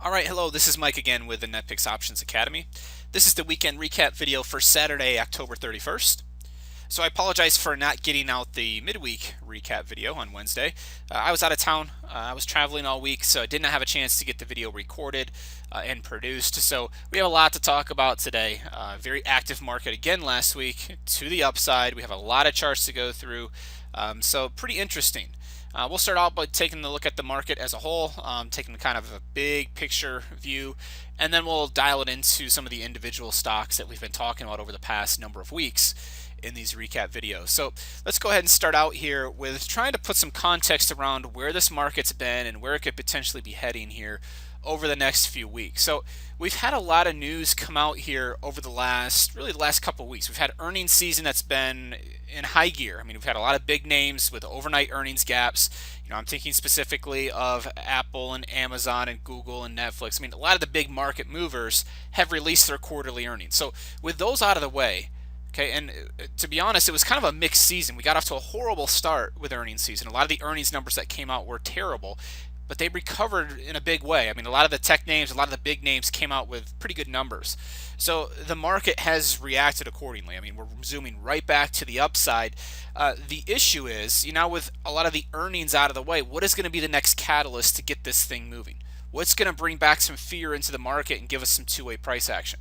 All right, hello, this is Mike again with the NetPicks Options Academy. This is the weekend recap video for Saturday, October 31st. So I apologize for not getting out the midweek recap video on Wednesday. I was out of town. I was traveling all week, so I did not have a chance to get the video recorded and produced. So we have a lot to talk about today. Very active market again last week to the upside. We have a lot of charts to go through, so pretty interesting. We'll start out by taking a look at the market as a whole, taking kind of a big picture view, and then we'll dial it into some of the individual stocks that we've been talking about over the past number of weeks in these recap videos. So let's go ahead and start out here with trying to put some context around where this market's been and where it could potentially be heading here over the next few weeks. So we've had a lot of news come out here over the last couple of weeks. We've had earnings season that's been in high gear. I mean, we've had a lot of big names with overnight earnings gaps. I'm thinking specifically of Apple and Amazon and Google and Netflix. I mean, a lot of the big market movers have released their quarterly earnings. So with those out of the way, okay, and to be honest, it was kind of a mixed season. We got off to a horrible start with earnings season. A lot of the earnings numbers that came out were terrible, but they recovered in a big way. I mean, a lot of the tech names, a lot of the big names came out with pretty good numbers. So the market has reacted accordingly. I mean, we're zooming right back to the upside. The issue is, with a lot of the earnings out of the way, what is going to be the next catalyst to get this thing moving? What's going to bring back some fear into the market and give us some two-way price action?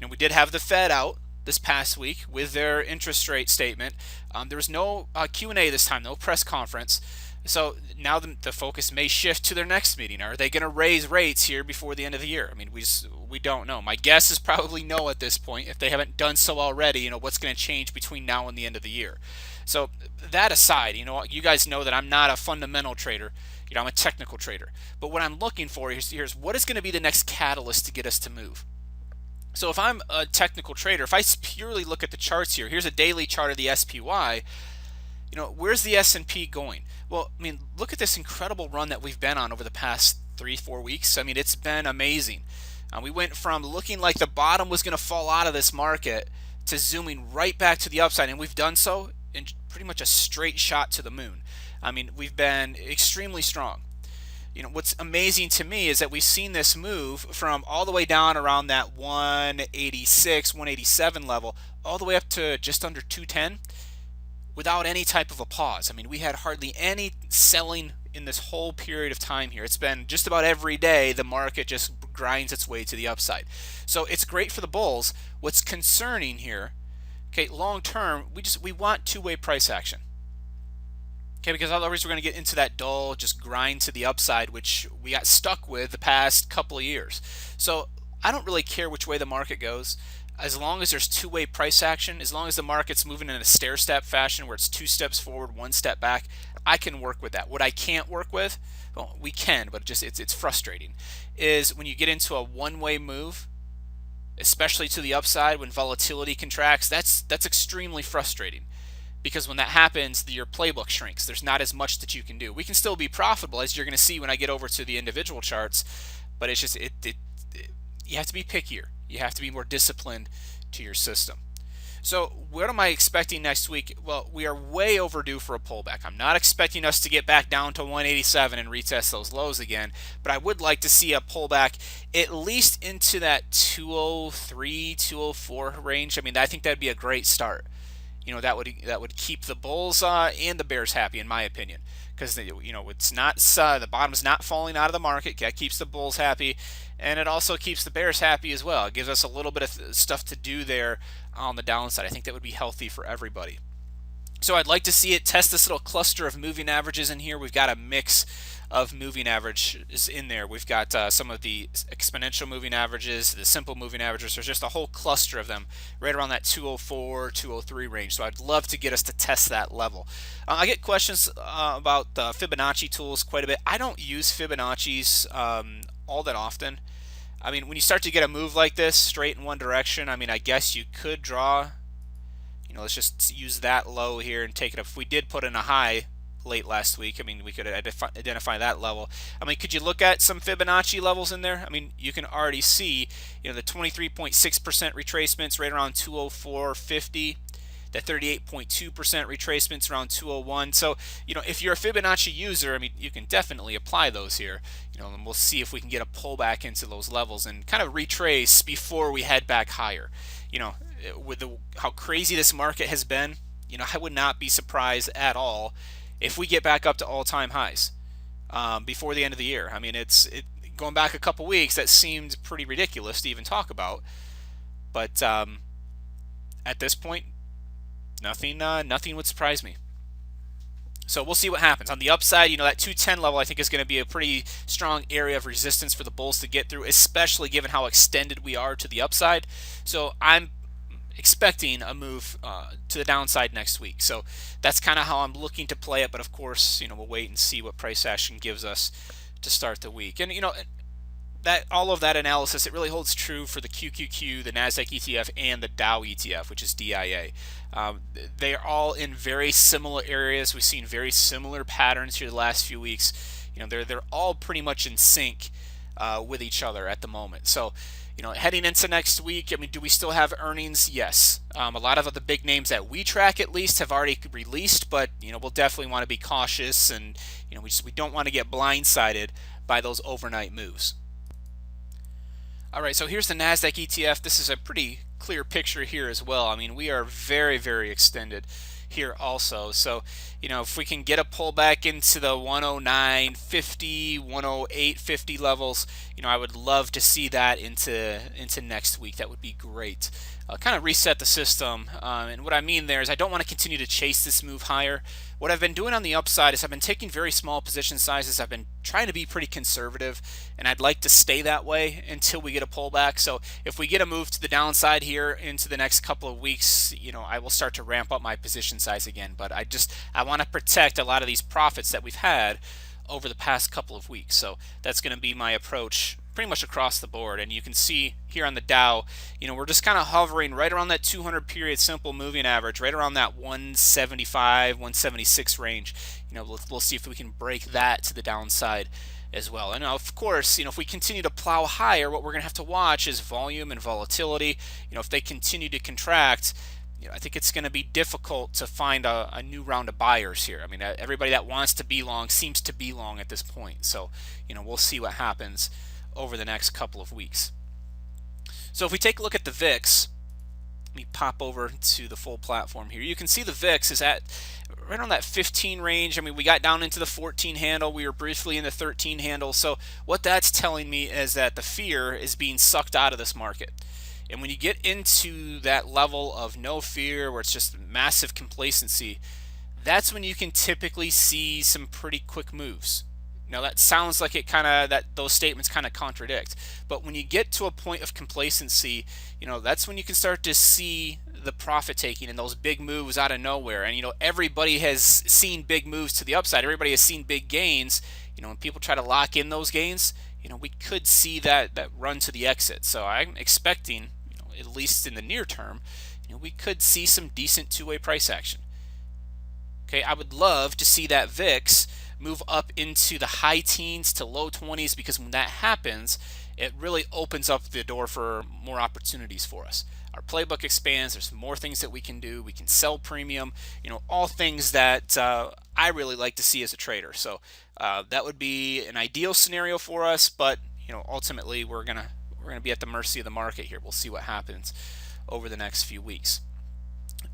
We did have the Fed out this past week with their interest rate statement. There was no Q&A this time, no press conference. So now the focus may shift to their next meeting. Are they going to raise rates here before the end of the year? I mean, we don't know. My guess is probably no at this point. If they haven't done so already, what's going to change between now and the end of the year? So that aside, you guys know that I'm not a fundamental trader. I'm a technical trader. But what I'm looking for here's what is going to be the next catalyst to get us to move. So if I'm a technical trader, if I purely look at the charts here, here's a daily chart of the SPY. Where's the S&P going? Well, I mean, look at this incredible run that we've been on over the past 3-4 weeks. I mean, it's been amazing. We went from looking like the bottom was going to fall out of this market to zooming right back to the upside, and we've done so in pretty much a straight shot to the moon. I mean, we've been extremely strong. What's amazing to me is that we've seen this move from all the way down around that 186, 187 level, all the way up to just under 210 without any type of a pause. I mean, we had hardly any selling in this whole period of time here. It's been just about every day the market just grinds its way to the upside. So it's great for the bulls. What's concerning here, okay, long term, we want two-way price action. Okay, because otherwise we're going to get into that dull, just grind to the upside, which we got stuck with the past couple of years. So I don't really care which way the market goes, as long as there's two-way price action, as long as the market's moving in a stair-step fashion where it's 2 steps forward, 1 step back, I can work with that. What I can't work with, well, we can, but it's frustrating, is when you get into a one-way move, especially to the upside when volatility contracts. That's extremely frustrating. Because when that happens, your playbook shrinks. There's not as much that you can do. We can still be profitable, as you're going to see when I get over to the individual charts, but it's just you have to be pickier. You have to be more disciplined to your system. So what am I expecting next week? Well, we are way overdue for a pullback. I'm not expecting us to get back down to 187 and retest those lows again, but I would like to see a pullback at least into that 203, 204 range. I mean, I think that'd be a great start. That would keep the bulls and the bears happy, in my opinion, because it's not the bottom's not falling out of the market. That keeps the bulls happy, and it also keeps the bears happy as well. It gives us a little bit of stuff to do there on the downside. I think that would be healthy for everybody. So I'd like to see it test this little cluster of moving averages in here. We've got a mix of moving averages in there. We've got some of the exponential moving averages, the simple moving averages. There's just a whole cluster of them right around that 204, 203 range. So I'd love to get us to test that level. I get questions about Fibonacci tools quite a bit. I don't use Fibonacci's all that often. I mean, when you start to get a move like this straight in one direction, I mean, I guess you could draw, let's just use that low here and take it up. If we did put in a high late last week, I mean, we could identify that level. I mean, could you look at some Fibonacci levels in there? I mean, you can already see, the 23.6% retracements right around 204.50. The 38.2% retracements around 201. So, if you're a Fibonacci user, I mean, you can definitely apply those here. And we'll see if we can get a pullback into those levels and kind of retrace before we head back higher. With how crazy this market has been, I would not be surprised at all if we get back up to all-time highs before the end of the year. I mean, going back a couple weeks, that seemed pretty ridiculous to even talk about. But at this point, nothing would surprise me. So we'll see what happens. On the upside, that 210 level I think is going to be a pretty strong area of resistance for the bulls to get through, especially given how extended we are to the upside. So I'm expecting a move to the downside next week. So that's kind of how I'm looking to play it. But of course, we'll wait and see what price action gives us to start the week. And that all of that analysis, it really holds true for the QQQ, the Nasdaq ETF, and the Dow ETF, which is DIA. They are all in very similar areas. We've seen very similar patterns here the last few weeks. They're all pretty much in sync with each other at the moment. So, heading into next week, I mean, do we still have earnings? Yes. A lot of the big names that we track, at least, have already released, but we'll definitely want to be cautious, and we don't want to get blindsided by those overnight moves. All right, so here's the Nasdaq ETF. This is a pretty clear picture here as well. I mean, we are very, very extended here also. So, if we can get a pullback into the 109.50, 108.50 levels, I would love to see that into next week. That would be great. Kind of reset the system. And what I mean there is I don't want to continue to chase this move higher. What I've been doing on the upside is I've been taking very small position sizes. I've been trying to be pretty conservative, and I'd like to stay that way until we get a pullback. So if we get a move to the downside here into the next couple of weeks, I will start to ramp up my position size again. But I want to protect a lot of these profits that we've had over the past couple of weeks. So that's going to be my approach pretty much across the board. And you can see here on the Dow, we're just kind of hovering right around that 200 period simple moving average, right around that 175, 176 range. We'll see if we can break that to the downside as well. And of course, if we continue to plow higher, what we're going to have to watch is volume and volatility. If they continue to contract, I think it's going to be difficult to find a new round of buyers here. I mean, everybody that wants to be long seems to be long at this point. So, we'll see what happens over the next couple of weeks. So if we take a look at the VIX, let me pop over to the full platform here. You can see the VIX is at right on that 15 range. I mean, we got down into the 14 handle. We were briefly in the 13 handle. So what that's telling me is that the fear is being sucked out of this market. And when you get into that level of no fear, where it's just massive complacency, that's when you can typically see some pretty quick moves. Now that sounds like those statements kind of contradict, but when you get to a point of complacency, that's when you can start to see the profit taking and those big moves out of nowhere. And everybody has seen big moves to the upside. Everybody has seen big gains. When people try to lock in those gains, we could see that run to the exit. So I'm expecting, at least in the near term, we could see some decent two-way price action. Okay, I would love to see that VIX move up into the high teens to low 20s, because when that happens, it really opens up the door for more opportunities for us. Our playbook expands. There's more things that we can do. We can sell premium, all things that I really like to see as a trader. So that would be an ideal scenario for us, but ultimately we're gonna be at the mercy of the market here. We'll see what happens over the next few weeks.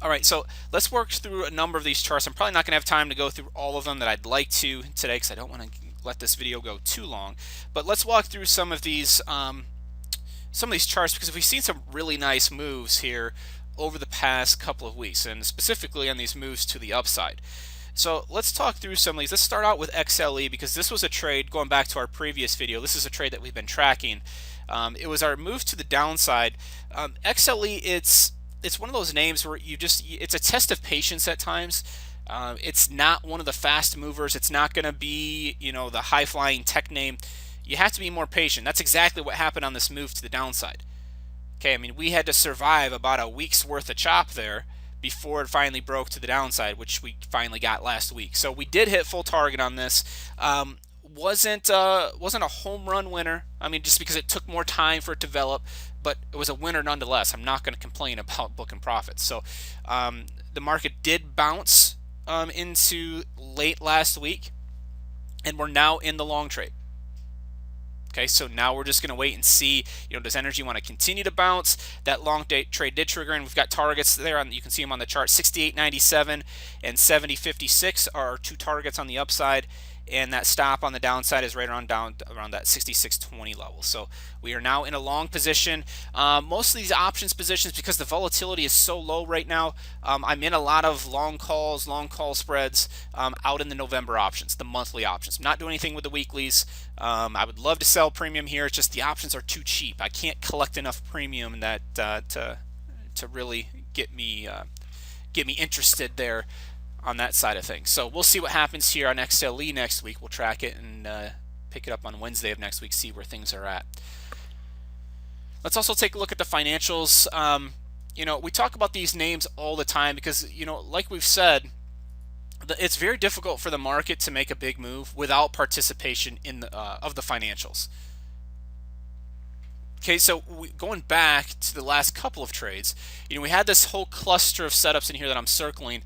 All right, so let's work through a number of these charts. I'm probably not going to have time to go through all of them that I'd like to today, because I don't want to let this video go too long. But let's walk through some of these charts, because we've seen some really nice moves here over the past couple of weeks, and specifically on these moves to the upside. So let's talk through some of these. Let's start out with XLE, because this was a trade, going back to our previous video, this is a trade that we've been tracking. It was our move to the downside. XLE, it's one of those names where it's a test of patience at times. It's not one of the fast movers. It's not going to be, the high-flying tech name. You have to be more patient. That's exactly what happened on this move to the downside. Okay, I mean, we had to survive about a week's worth of chop there before it finally broke to the downside, which we finally got last week. So we did hit full target on this. wasn't a home run winner. I mean, just because it took more time for it to develop, but it was a winner nonetheless. I'm not going to complain about booking profits. So the market did bounce into late last week, and we're now in the long trade. Okay, so now we're just going to wait and see, does energy want to continue to bounce? That long trade did trigger, and we've got targets there. You can see them on the chart. 68.97 and 70.56 are our two targets on the upside, and that stop on the downside is right around that 66.20 level. So we are now in a long position. Most of these options positions, because the volatility is so low right now, I'm in a lot of long call spreads out in the November options, the monthly options. I'm not doing anything with the weeklies. I would love to sell premium here. It's just the options are too cheap. I can't collect enough premium that to really get me interested there on that side of things. So we'll see what happens here on XLE next week. We'll track it and pick it up on Wednesday of next week, see where things are at. Let's also take a look at the financials. We talk about these names all the time because, like we've said, it's very difficult for the market to make a big move without participation in of the financials. Okay, so going back to the last couple of trades, we had this whole cluster of setups in here that I'm circling.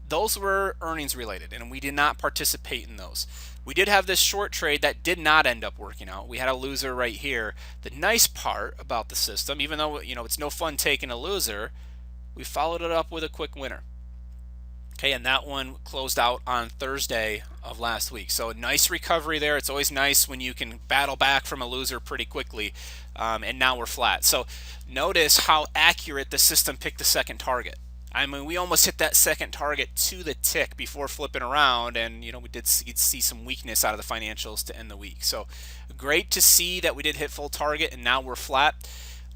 Those were earnings related, and we did not participate in those. We did have this short trade that did not end up working out. We had a loser right here. The nice part about the system, even though it's no fun taking a loser, we followed it up with a quick winner. Okay, and that one closed out on Thursday of last week. So a nice recovery there. It's always nice when you can battle back from a loser pretty quickly. And now we're flat. So notice how accurate the system picked the second target. I mean, we almost hit that second target to the tick before flipping around, and we did see some weakness out of the financials to end the week. So great to see that we did hit full target, and now we're flat.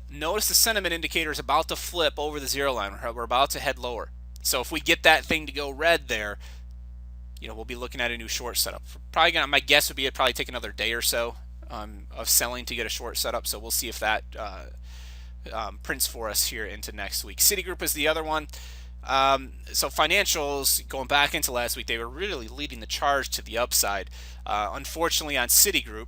Notice the sentiment indicator is about to flip over the zero line. We're about to head lower. So if we get that thing to go red there, we'll be looking at a new short setup. My guess would be it'd probably take another day or so of selling to get a short setup. So we'll see if that prints for us here into next week. Citigroup is the other one. So financials, going back into last week, they were really leading the charge to the upside. Unfortunately, on Citigroup,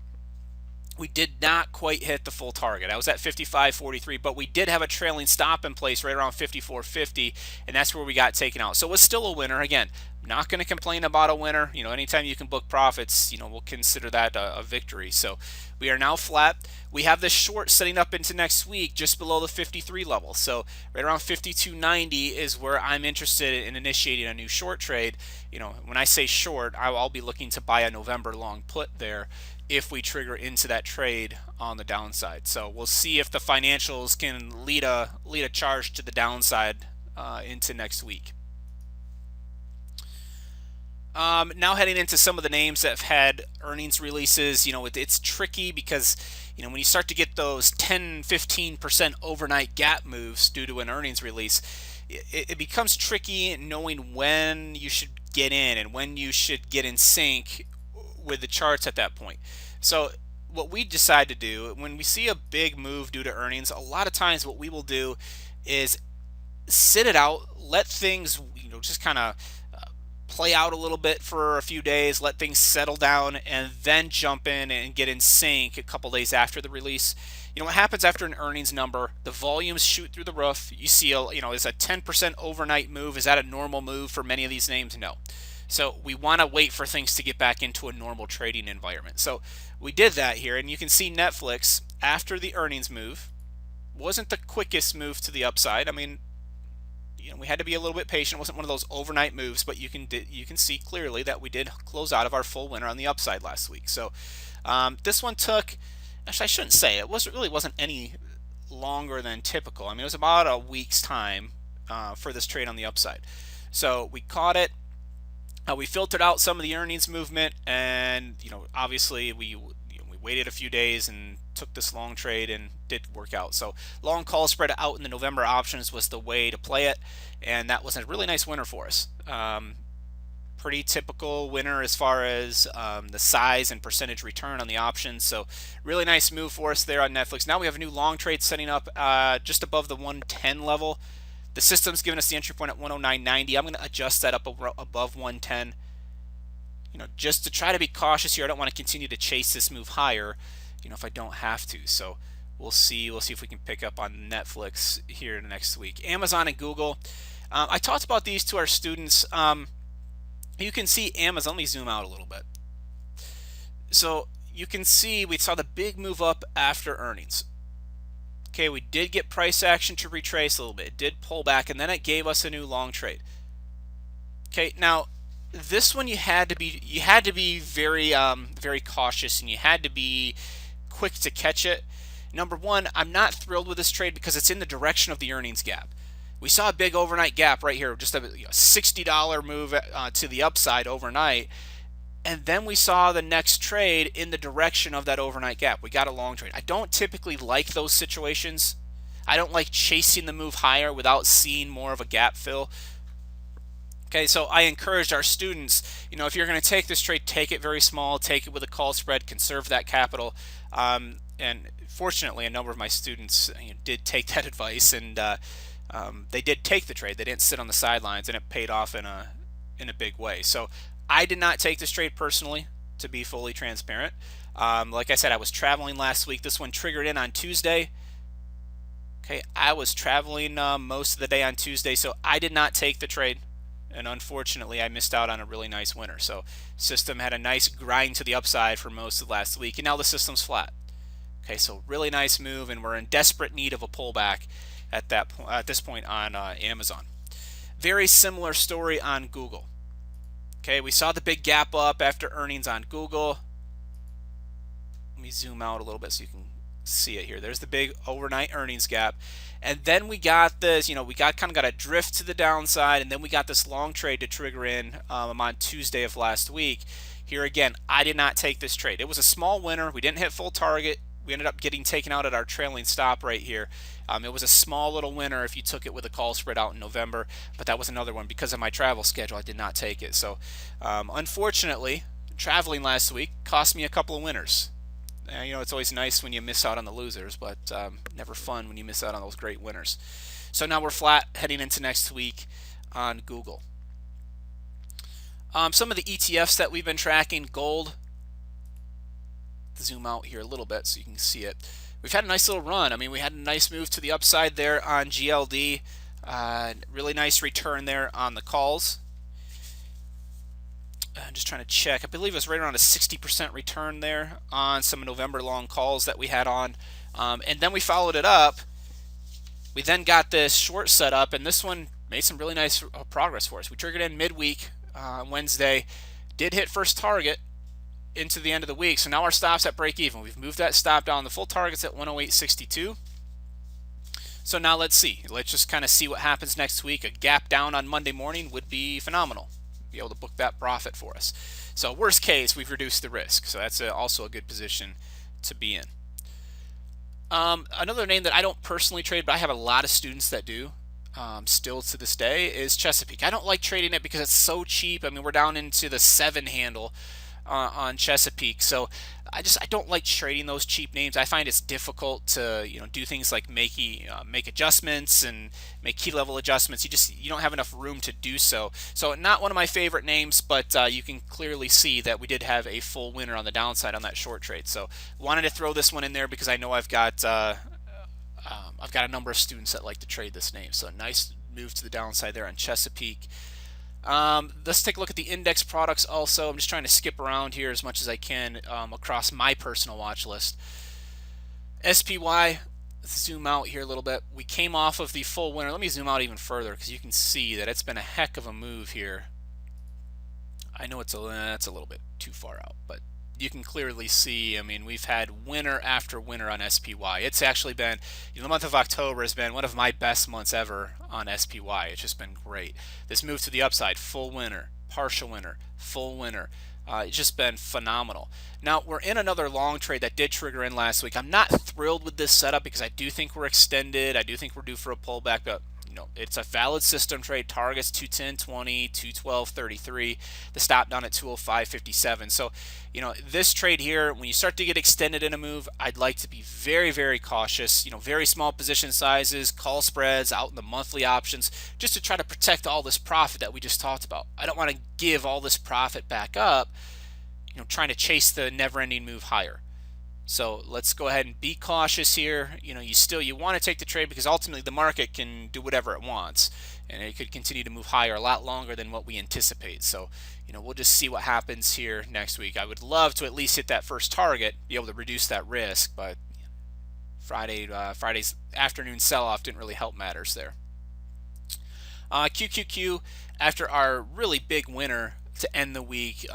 we did not quite hit the full target. I was at 55.43, but we did have a trailing stop in place right around 54.50, and that's where we got taken out. So it was still a winner. Again, not going to complain about a winner. Anytime you can book profits, we'll consider that a victory. So we are now flat. We have this short setting up into next week just below the 53 level. So right around 52.90 is where I'm interested in initiating a new short trade. When I say short, I'll be looking to buy a November long put there if we trigger into that trade on the downside. So we'll see if the financials can lead a charge to the downside into next week. Now heading into some of the names that have had earnings releases, it's tricky because when you start to get those 10-15% overnight gap moves due to an earnings release, it becomes tricky knowing when you should get in and when you should get in sync with the charts at that point. So what we decide to do when we see a big move due to earnings, a lot of times what we will do is sit it out, let things just kind of play out a little bit for a few days, let things settle down, and then jump in and get in sync a couple days after the release. What happens after an earnings number? The volumes shoot through the roof. You see, is a 10% overnight move? Is that a normal move for many of these names? No. So we want to wait for things to get back into a normal trading environment. So we did that here, and you can see Netflix after the earnings move wasn't the quickest move to the upside. I mean, we had to be a little bit patient. It wasn't one of those overnight moves, but you can see clearly that we did close out of our full winner on the upside last week. So this one took, actually I shouldn't say it wasn't any longer than typical. I mean, it was about a week's time for this trade on the upside. So we caught it. We filtered out some of the earnings movement, and obviously we waited a few days and took this long trade and did work out. So long call spread out in the November options was the way to play it, and that was a really nice winner for us. Pretty typical winner as far as the size and percentage return on the options. So really nice move for us there on Netflix. Now we have a new long trade setting up just above the 110 level. The system's giving us the entry point at 109.90. I'm going to adjust that up above 110. just to try to be cautious here. I don't want to continue to chase this move higher, if I don't have to. So we'll see. We'll see if we can pick up on Netflix here next week. Amazon and Google. I talked about these to our students. You can see Amazon. Let me zoom out a little bit. So you can see we saw the big move up after earnings. Okay, we did get price action to retrace a little bit. It did pull back, and then it gave us a new long trade. Okay, now this one you had to be very very cautious, and you had to be quick to catch it. Number one, I'm not thrilled with this trade because it's in the direction of the earnings gap. We saw a big overnight gap right here, just a $60 move to the upside overnight. And then we saw the next trade in the direction of that overnight gap. We got a long trade. I don't typically like those situations. I don't like chasing the move higher without seeing more of a gap fill. Okay, so I encouraged our students, if you're going to take this trade, take it very small, take it with a call spread, conserve that capital. And fortunately, a number of my students did take that advice, and they did take the trade. They didn't sit on the sidelines, and it paid off in a big way. So I did not take this trade personally, to be fully transparent. Like I said, I was traveling last week. This one triggered in on Tuesday. Okay, I was traveling most of the day on Tuesday, so I did not take the trade. And unfortunately, I missed out on a really nice winner. So system had a nice grind to the upside for most of last week, and now the system's flat. Okay, so really nice move, and we're in desperate need of a pullback at this point on Amazon. Very similar story on Google. Okay, we saw the big gap up after earnings on Google. Let me zoom out a little bit so you can see it here. There's the big overnight earnings gap. And then we got this, we kind of got a drift to the downside, and then we got this long trade to trigger in on Tuesday of last week. Here again, I did not take this trade. It was a small winner. We didn't hit full target. We ended up getting taken out at our trailing stop right here. It was a small little winner if you took it with a call spread out in November, but that was another one. Because of my travel schedule, I did not take it. So unfortunately, traveling last week cost me a couple of winners. It's always nice when you miss out on the losers, but never fun when you miss out on those great winners. So now we're flat heading into next week on Google. Some of the ETFs that we've been tracking, gold. Zoom out here a little bit so you can see it. We've had a nice little run. We had a nice move to the upside there on GLD. Really nice return there on the calls. I'm just trying to check. I believe it was right around a 60% return there on some November long calls that we had on. And then we followed it up. We then got this short set up, and this one made some really nice progress for us. We triggered in midweek on Wednesday, did hit first target into the end of the week. So now our stop's at break even. We've moved that stop down. The full target's at 108.62. So now let's see. Let's just kind of see what happens next week. A gap down on Monday morning would be phenomenal. Be able to book that profit for us. So worst case, we've reduced the risk. So that's also a good position to be in. Another name that I don't personally trade, but I have a lot of students that do still to this day, is Chesapeake. I don't like trading it because it's so cheap. We're down into the 7 handle on Chesapeake. So I don't like trading those cheap names. I find it's difficult to do things like make adjustments and make key level adjustments. You don't have enough room to do so. So not one of my favorite names, but you can clearly see that we did have a full winner on the downside on that short trade. So wanted to throw this one in there because I know I've got a number of students that like to trade this name. So nice move to the downside there on Chesapeake. Let's take a look at the index products also. I'm just trying to skip around here as much as I can across my personal watch list. SPY, let's zoom out here a little bit. We came off of the full winner. Let me zoom out even further because you can see that it's been a heck of a move here. I know it's a little bit too far out, but you can clearly see, we've had winner after winner on SPY. It's actually been, the month of October has been one of my best months ever on SPY. It's just been great. This move to the upside, full winner, partial winner, full winner. It's just been phenomenal. Now, we're in another long trade that did trigger in last week. I'm not thrilled with this setup because I do think we're extended. I do think we're due for a pullback, but it's a valid system trade. Targets 210.20, 212.33, the stop down at 205.57. So, this trade here, when you start to get extended in a move, I'd like to be very, very cautious. Very small position sizes, call spreads out in the monthly options, just to try to protect all this profit that we just talked about. I don't want to give all this profit back up, trying to chase the never-ending move higher. So let's go ahead and be cautious here. You want to take the trade because ultimately the market can do whatever it wants, and it could continue to move higher a lot longer than what we anticipate. So, we'll just see what happens here next week. I would love to at least hit that first target, be able to reduce that risk, but Friday's afternoon sell-off didn't really help matters there. QQQ, after our really big winner to end the week,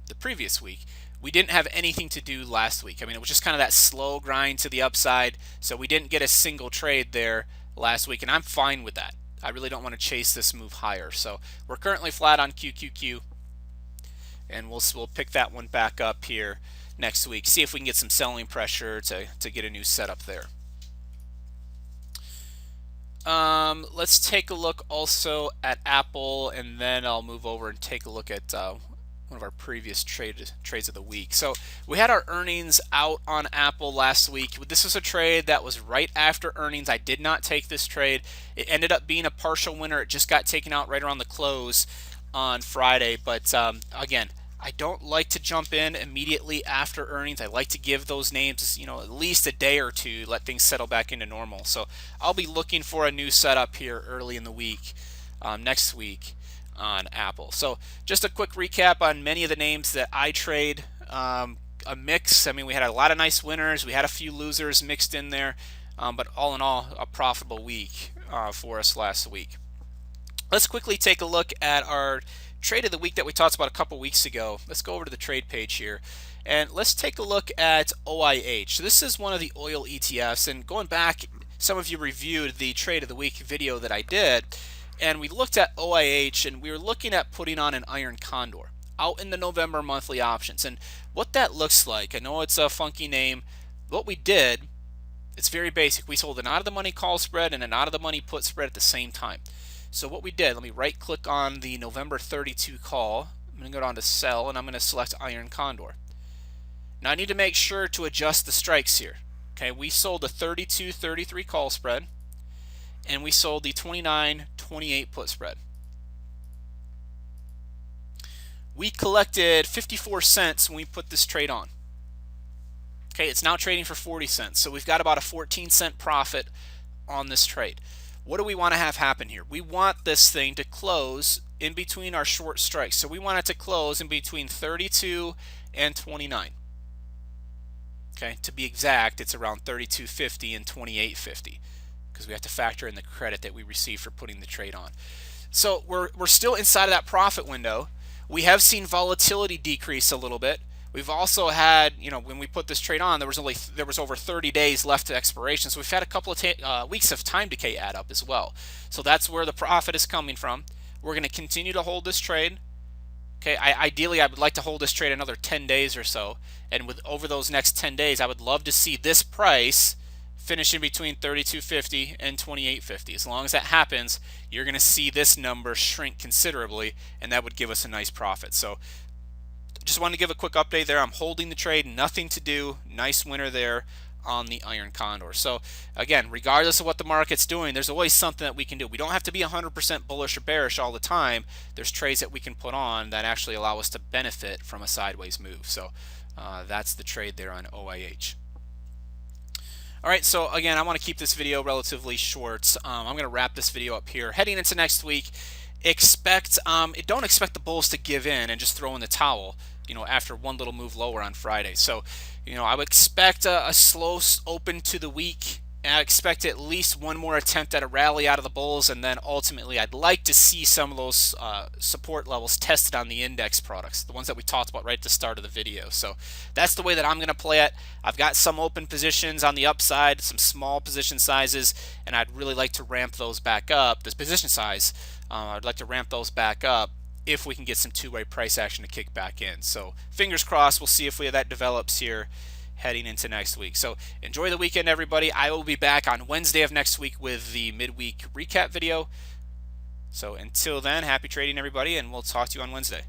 the previous week, we didn't have anything to do last week. I mean, it was just kind of that slow grind to the upside, so we didn't get a single trade there last week, and I'm fine with that. I really don't want to chase this move higher. So we're currently flat on QQQ, and we'll pick that one back up here next week. See if we can get some selling pressure to get a new setup there. Let's take a look also at Apple, and then I'll move over and take a look at one of our previous trades of the week. So we had our earnings out on Apple last week. This was a trade that was right after earnings. I did not take this trade. It ended up being a partial winner. It just got taken out right around the close on Friday. But again, I don't like to jump in immediately after earnings. I like to give those names, at least a day or two, let things settle back into normal. So I'll be looking for a new setup here early in the week, next week, on Apple. So just a quick recap on many of the names that I trade. A mix. I mean, we had a lot of nice winners. We had a few losers mixed in there, but all in all, a profitable week for us last week. Let's quickly take a look at our trade of the week that we talked about a couple weeks ago. Let's go over to the trade page here, and let's take a look at OIH. So this is one of the oil ETFs, and going back, some of you reviewed the trade of the week video that I did, and we looked at OIH, and we were looking at putting on an iron condor out in the November monthly options. And what that looks like, I know it's a funky name. What we did, it's very basic. We sold an out of the money call spread and an out of the money put spread at the same time. So what we did, let me right click on the November 32 call. I'm going to go down to sell, and I'm going to select iron condor. Now I need to make sure to adjust the strikes here. Okay, we sold a 32-33 call spread, and we sold the 29-28 put spread. We collected 54 cents when we put this trade on. Okay, it's now trading for 40 cents. So we've got about a 14-cent profit on this trade. What do we want to have happen here? We want this thing to close in between our short strikes. So we want it to close in between 32 and 29. Okay, to be exact, it's around 32.50 and 28.50. Because we have to factor in the credit that we receive for putting the trade on. So we're still inside of that profit window. We have seen volatility decrease a little bit. We've also had, when we put this trade on, there was over 30 days left to expiration. So we've had a couple of weeks of time decay add up as well. So that's where the profit is coming from. We're going to continue to hold this trade. Okay, ideally I would like to hold this trade another 10 days or so. And over those next 10 days, I would love to see this price finishing between 32.50 and 28.50. As long as that happens, you're going to see this number shrink considerably, and that would give us a nice profit. So just wanted to give a quick update there. I'm holding the trade, nothing to do. Nice winner there on the iron condor. So again, regardless of what the market's doing, there's always something that we can do. We don't have to be 100% bullish or bearish all the time. There's trades that we can put on that actually allow us to benefit from a sideways move. So that's the trade there on OIH. All right, so again, I want to keep this video relatively short. I'm going to wrap this video up here. Heading into next week, don't expect the bulls to give in and just throw in the towel, after one little move lower on Friday. So, I would expect a slow open to the week. And I expect at least one more attempt at a rally out of the bulls, and then ultimately I'd like to see some of those support levels tested on the index products, the ones that we talked about right at the start of the video. So that's the way that I'm going to play it. I've got some open positions on the upside, some small position sizes, and I'd really like to ramp those back up. This position size, I'd like to ramp those back up if we can get some two-way price action to kick back in. So fingers crossed, we'll see if that develops here heading into next week. So enjoy the weekend, everybody. I will be back on Wednesday of next week with the midweek recap video. So until then, happy trading, everybody, and we'll talk to you on Wednesday.